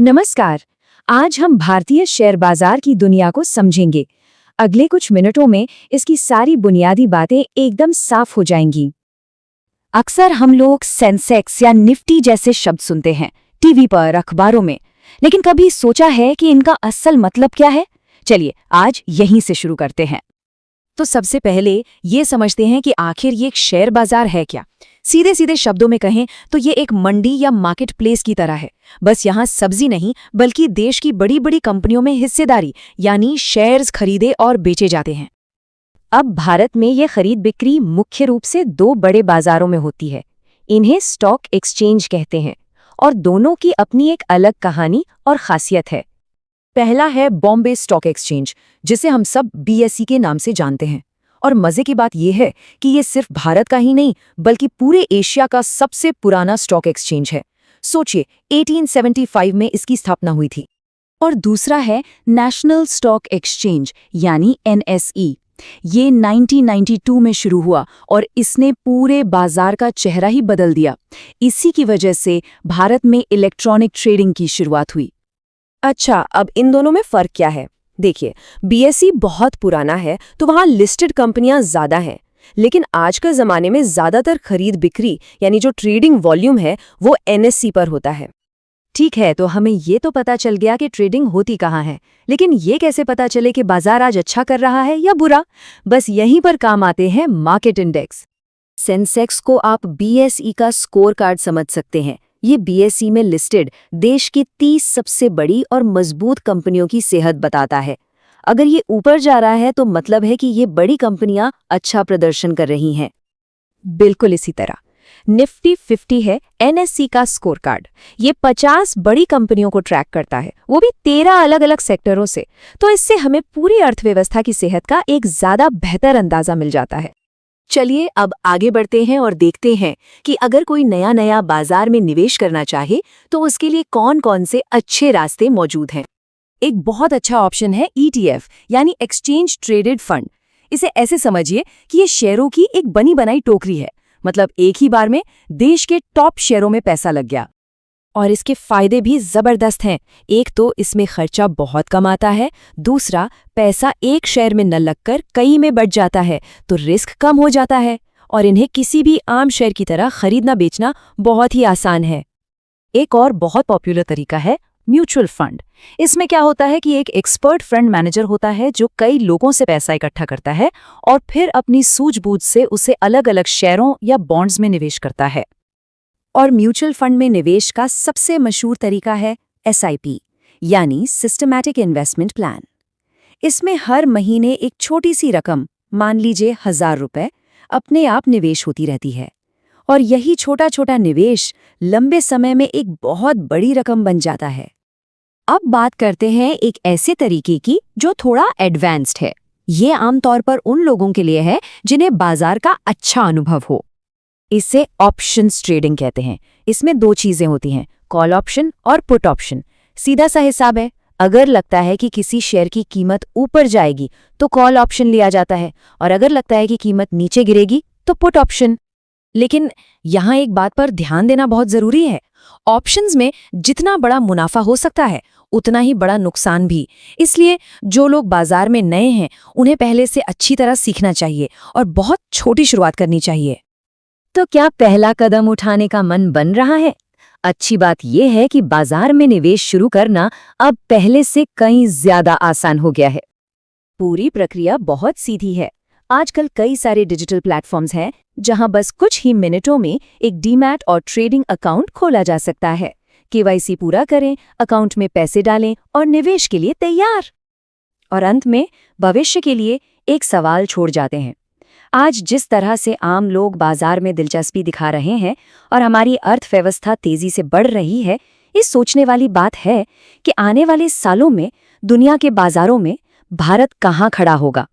नमस्कार। आज हम भारतीय शेयर बाजार की दुनिया को समझेंगे। अगले कुछ मिनटों में इसकी सारी बुनियादी बातें एकदम साफ हो जाएंगी। अक्सर हम लोग सेंसेक्स या निफ्टी जैसे शब्द सुनते हैं टीवी पर, अखबारों में, लेकिन कभी सोचा है कि इनका असल मतलब क्या है? चलिए आज यहीं से शुरू करते हैं। तो सबसे पहले ये समझते हैं कि आखिर ये एक शेयर बाजार है क्या। सीधे सीधे शब्दों में कहें तो ये एक मंडी या मार्केट प्लेस की तरह है। बस यहाँ सब्जी नहीं बल्कि देश की बड़ी बड़ी कंपनियों में हिस्सेदारी यानी शेयर्स खरीदे और बेचे जाते हैं। अब भारत में ये खरीद बिक्री मुख्य रूप से दो बड़े बाजारों में होती है। इन्हें स्टॉक एक्सचेंज कहते हैं और दोनों की अपनी एक अलग कहानी और खासियत है। पहला है बॉम्बे स्टॉक एक्सचेंज, जिसे हम सब BSE के नाम से जानते हैं। और मजे की बात यह है कि ये सिर्फ भारत का ही नहीं बल्कि पूरे एशिया का सबसे पुराना स्टॉक एक्सचेंज है। सोचिए 1875 में इसकी स्थापना हुई थी। और दूसरा है नेशनल स्टॉक एक्सचेंज यानी NSE। ये 1992 में शुरू हुआ और इसने पूरे बाजार का चेहरा ही बदल दिया। इसी की वजह से भारत में इलेक्ट्रॉनिक ट्रेडिंग की शुरुआत हुई। अच्छा, अब इन दोनों में फर्क क्या है? देखिए, BSE बहुत पुराना है तो वहाँ लिस्टेड कंपनियां ज्यादा हैं, लेकिन आज के ज़माने में ज़्यादातर खरीद बिक्री यानी जो ट्रेडिंग वॉल्यूम है वो NSE पर होता है। ठीक है, तो हमें ये तो पता चल गया कि ट्रेडिंग होती कहाँ है, लेकिन ये कैसे पता चले कि बाजार आज अच्छा कर रहा है या बुरा? बस यहीं पर काम आते हैं मार्केट इंडेक्स। सेंसेक्स को आप BSE का स्कोर कार्ड समझ सकते हैं। ये BSE में लिस्टेड देश की 30 सबसे बड़ी और मजबूत कंपनियों की सेहत बताता है। अगर ये ऊपर जा रहा है तो मतलब है कि ये बड़ी कंपनियां अच्छा प्रदर्शन कर रही हैं। बिल्कुल इसी तरह निफ्टी 50 है NSE का स्कोर कार्ड। ये 50 बड़ी कंपनियों को ट्रैक करता है, वो भी 13 अलग अलग सेक्टरों से। तो इससे हमें पूरी अर्थव्यवस्था की सेहत का एक ज्यादा बेहतर अंदाजा मिल जाता है। चलिए अब आगे बढ़ते हैं और देखते हैं कि अगर कोई नया बाजार में निवेश करना चाहे तो उसके लिए कौन कौन से अच्छे रास्ते मौजूद हैं। एक बहुत अच्छा ऑप्शन है ETF यानी एक्सचेंज ट्रेडेड फंड। इसे ऐसे समझिए कि ये शेयरों की एक बनी बनाई टोकरी है, मतलब एक ही बार में देश के टॉप शेयरों में पैसा लग गया। और इसके फायदे भी जबरदस्त हैं। एक तो इसमें खर्चा बहुत कम आता है, दूसरा पैसा एक शेयर में न लगकर कई में बढ़ जाता है तो रिस्क कम हो जाता है, और इन्हें किसी भी आम शेयर की तरह खरीदना बेचना बहुत ही आसान है। एक और बहुत पॉपुलर तरीका है म्यूचुअल फंड। इसमें क्या होता है कि एक एक्सपर्ट फंड मैनेजर होता है जो कई लोगों से पैसा इकट्ठा करता है और फिर अपनी सूझबूझ से उसे अलग अलग शेयरों या बॉन्ड्स में निवेश करता है। और म्यूचुअल फंड में निवेश का सबसे मशहूर तरीका है SIP यानी सिस्टमैटिक इन्वेस्टमेंट प्लान। इसमें हर महीने एक छोटी सी रकम, मान लीजिए 1000 रुपए, अपने आप निवेश होती रहती है, और यही छोटा छोटा निवेश लंबे समय में एक बहुत बड़ी रकम बन जाता है। अब बात करते हैं एक ऐसे तरीके की जो थोड़ा एडवांस्ड है। ये आमतौर पर उन लोगों के लिए है जिन्हें बाजार का अच्छा अनुभव हो। इसे ऑप्शंस ट्रेडिंग कहते हैं। इसमें दो चीजें होती हैं, कॉल ऑप्शन और पुट ऑप्शन। सीधा सा हिसाब है, अगर लगता है कि किसी शेयर की कीमत ऊपर जाएगी तो कॉल ऑप्शन लिया जाता है, और अगर लगता है कि कीमत नीचे गिरेगी तो पुट ऑप्शन। लेकिन यहाँ एक बात पर ध्यान देना बहुत जरूरी है, ऑप्शंस में जितना बड़ा मुनाफा हो सकता है उतना ही बड़ा नुकसान भी। इसलिए जो लोग बाजार में नए हैं उन्हें पहले से अच्छी तरह सीखना चाहिए और बहुत छोटी शुरुआत करनी चाहिए। तो क्या पहला कदम उठाने का मन बन रहा है? अच्छी बात यह है कि बाजार में निवेश शुरू करना अब पहले से कहीं ज्यादा आसान हो गया है। पूरी प्रक्रिया बहुत सीधी है। आजकल कई सारे डिजिटल प्लेटफॉर्म्स हैं जहां बस कुछ ही मिनटों में एक डीमैट और ट्रेडिंग अकाउंट खोला जा सकता है। KYC पूरा करें, अकाउंट में पैसे डालें और निवेश के लिए तैयार। और अंत में भविष्य के लिए एक सवाल छोड़ जाते हैं। आज जिस तरह से आम लोग बाजार में दिलचस्पी दिखा रहे हैं और हमारी अर्थव्यवस्था तेजी से बढ़ रही है, इस सोचने वाली बात है कि आने वाले सालों में दुनिया के बाजारों में भारत कहाँ खड़ा होगा।